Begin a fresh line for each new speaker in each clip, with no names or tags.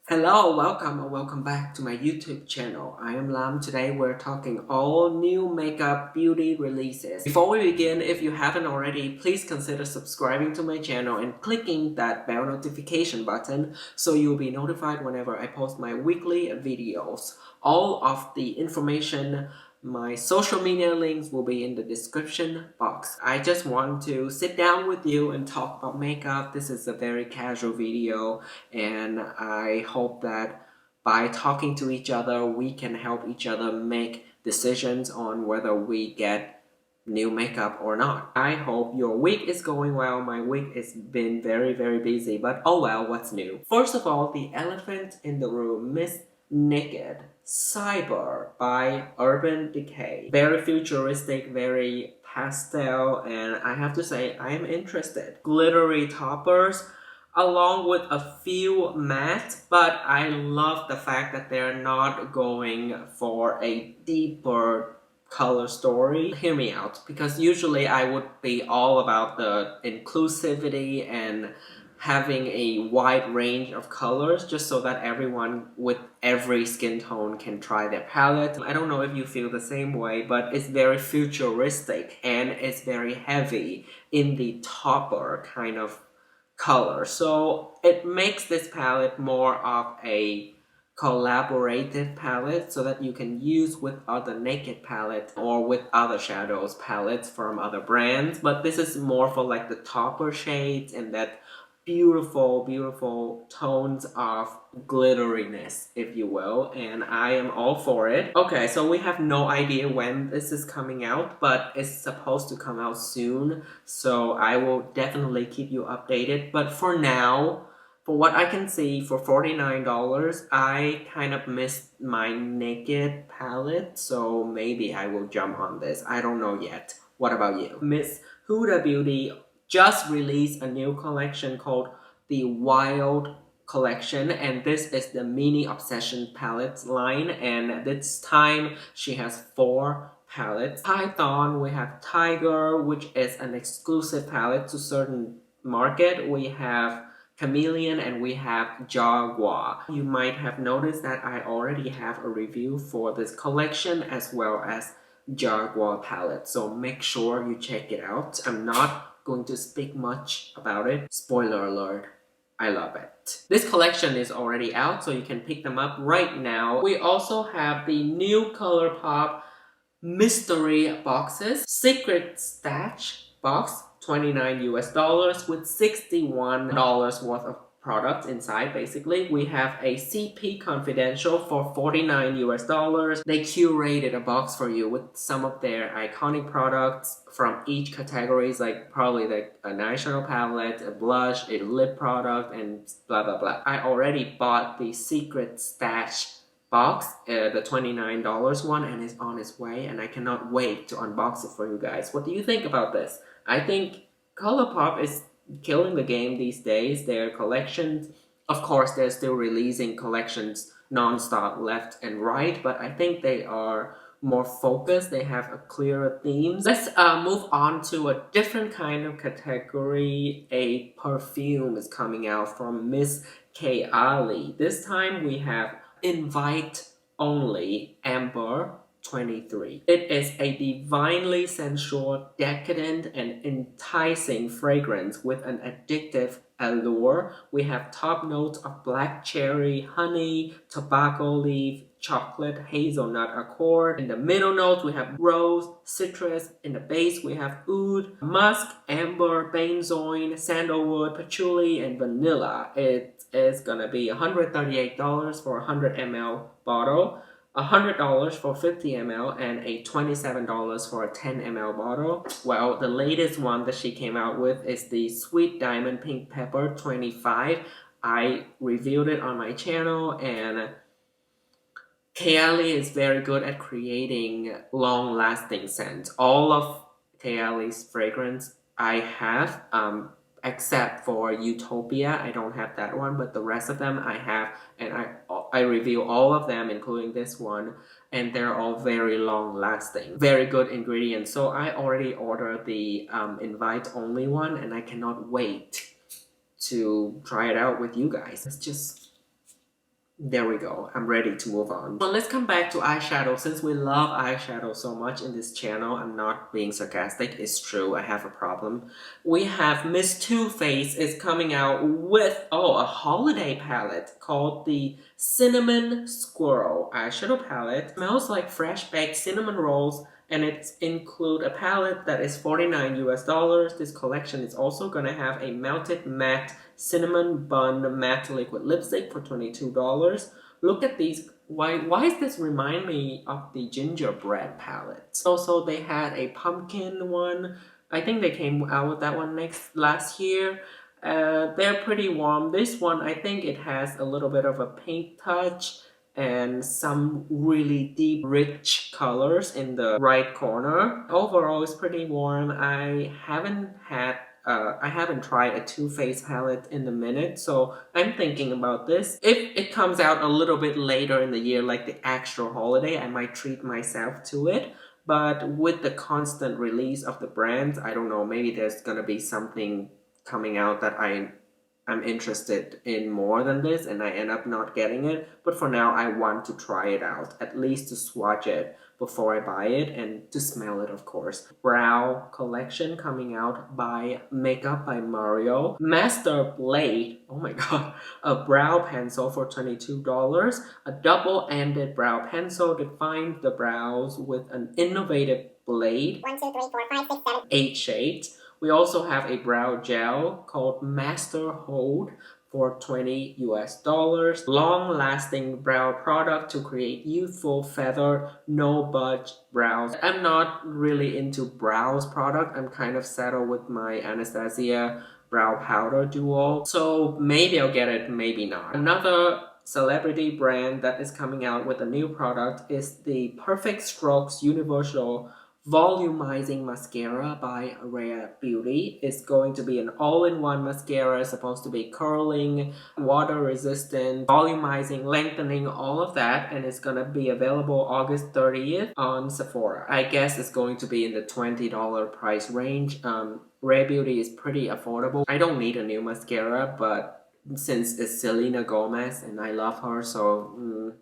Hello, welcome or welcome back to my YouTube channel. I am Lam. Today we're talking all new makeup beauty releases. Before we begin, if you haven't already, please consider subscribing to my channel and clicking that bell notification button so you'll be notified whenever I post my weekly videos. All of the information, my social media links will be in the description box. I just want to sit down with you and talk about makeup. This is a very casual video, and I hope that by talking to each other, we can help each other make decisions on whether we get new makeup or not. I hope your week is going well. My week has been very busy, but oh well, what's new? First of all, the elephant in the room, Miss Naked Cyber by Urban Decay. Very futuristic, very pastel, and I have to say I am interested. Glittery toppers along with a few matte, but I love the fact that they're not going for a deeper color story. Hear me out, because usually I would be all about the inclusivity and having a wide range of colors just so that everyone with every skin tone can try their palette. I don't know if you feel the same way, but it's very futuristic and it's very heavy in the topper kind of color. So it makes this palette more of a collaborative palette so that you can use with other naked palettes or with other shadows palettes from other brands, but this is more for like the topper shades and that beautiful tones of glitteriness, if you will, and I am all for it. Okay, so we have no idea when this is coming out, but it's supposed to come out soon, so I will definitely keep you updated. But for now, for what I can see, for $49, I kind of missed my naked palette, so maybe I will jump on this. I don't know yet. What about you? Miss Huda Beauty just released a new collection called the Wild collection, and this is the mini obsession palette line, and this time she has 4 palettes. Python, we have Tiger, which is an exclusive palette to certain market. We have Chameleon, and we have Jaguar. You might have noticed that I already have a review for this collection as well as Jaguar palette, so make sure you check it out. I'm not going to speak much about it. Spoiler alert, I love it. This collection is already out, so you can pick them up right now. We also have the new Colourpop mystery boxes. Secret Stash box, $29 with $61 worth of products inside. Basically, we have a CP Confidential for $49. They curated a box for you with some of their iconic products from each categories, like probably like a national palette, a blush, a lip product, and blah blah blah. I already bought the Secret Stash box, the $29 one, and it's on its way, and I cannot wait to unbox it for you guys. What do you think about this? I think Colourpop is killing the game these days. Their collections, of course, they're still releasing collections non-stop left and right, but I think they are more focused. They have a clearer themes. Let's move on to a different kind of category. A perfume is coming out from Miss Kayali. This time we have Invite Only Amber 23. It is a divinely sensual, decadent, and enticing fragrance with an addictive allure. We have top notes of black cherry, honey, tobacco leaf, chocolate, hazelnut accord. In the middle notes, we have rose, citrus. In the base, we have oud, musk, amber, benzoin, sandalwood, patchouli, and vanilla. It is gonna be $138 for a 100 ml bottle, $100 for 50 ml, and a $27 for a 10 ml bottle. Well, the latest one that she came out with is the Sweet Diamond Pink Pepper 25. I reviewed it on my channel, and Kayali is very good at creating long-lasting scents. All of Kayali's fragrance I have, except for Utopia. I don't have that one, but the rest of them I have, and I review all of them, including this one, and they're all very long-lasting. Very good ingredients. So I already ordered the invite-only one, and I cannot wait to try it out with you guys. Let's just There we go. I'm ready to move on. Well, let's come back to eyeshadow. Since we love eyeshadow so much in this channel, I'm not being sarcastic. It's true. I have a problem. We have Miss Too Faced is coming out with, a holiday palette called the Cinnamon Swirl eyeshadow palette. It smells like fresh baked cinnamon rolls, and it include a palette that is $49 US. This collection is also gonna have a melted matte cinnamon bun matte liquid lipstick for $22. Look at these. Why does this remind me of the gingerbread palette? Also, they had a pumpkin one. I think they came out with that one last year. They're pretty warm. This one, I think it has a little bit of a pink touch and some really deep, rich colors in the right corner. Overall, it's pretty warm. I haven't tried a Too Faced palette in a minute, so I'm thinking about this. If it comes out a little bit later in the year, like the actual holiday, I might treat myself to it. But with the constant release of the brands, I don't know, maybe there's gonna be something coming out that I'm interested in more than this and I end up not getting it. But for now, I want to try it out, at least to swatch it before I buy it and to smell it, of course. Brow collection coming out by Makeup by Mario. Master Blade, oh my god, a brow pencil for $22. A double-ended brow pencil defines the brows with an innovative blade. 1, 2, 3, 4, 5, 6, 7, 8 shades. We also have a brow gel called Master Hold for $20 US. Long-lasting brow product to create youthful feather, no budge brows. I'm not really into brows product. I'm kind of settled with my Anastasia brow powder duo. So maybe I'll get it, maybe not. Another celebrity brand that is coming out with a new product is the Perfect Strokes Universal Volumizing Mascara by Rare Beauty. It's going to be an all-in-one mascara, supposed to be curling, water resistant, volumizing, lengthening, all of that, and it's gonna be available August 30th on Sephora. I guess it's going to be in the $20 price range. Rare Beauty is pretty affordable. I don't need a new mascara, but since it's Selena Gomez and I love her, so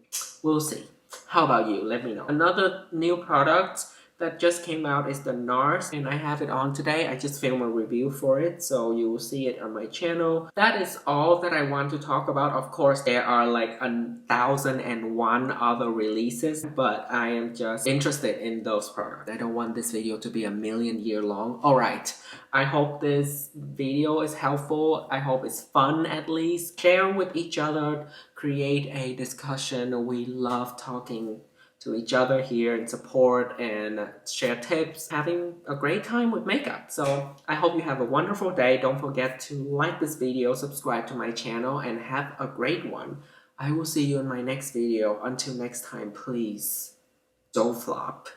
we'll see. How about you? Let me know. Another new product that just came out is the NARS, and I have it on today. I just filmed a review for it, so you will see it on my channel. That is all that I want to talk about. Of course, there are like 1,001 other releases, but I am just interested in those products. I don't want this video to be a million-year long. Alright, I hope this video is helpful. I hope it's fun at least. Share with each other, create a discussion. We love talking to each other here and support and share tips, having a great time with makeup. So I hope you have a wonderful day. Don't forget to like this video, subscribe to my channel, and have a great one. I will see you in my next video. Until next time, please don't flop.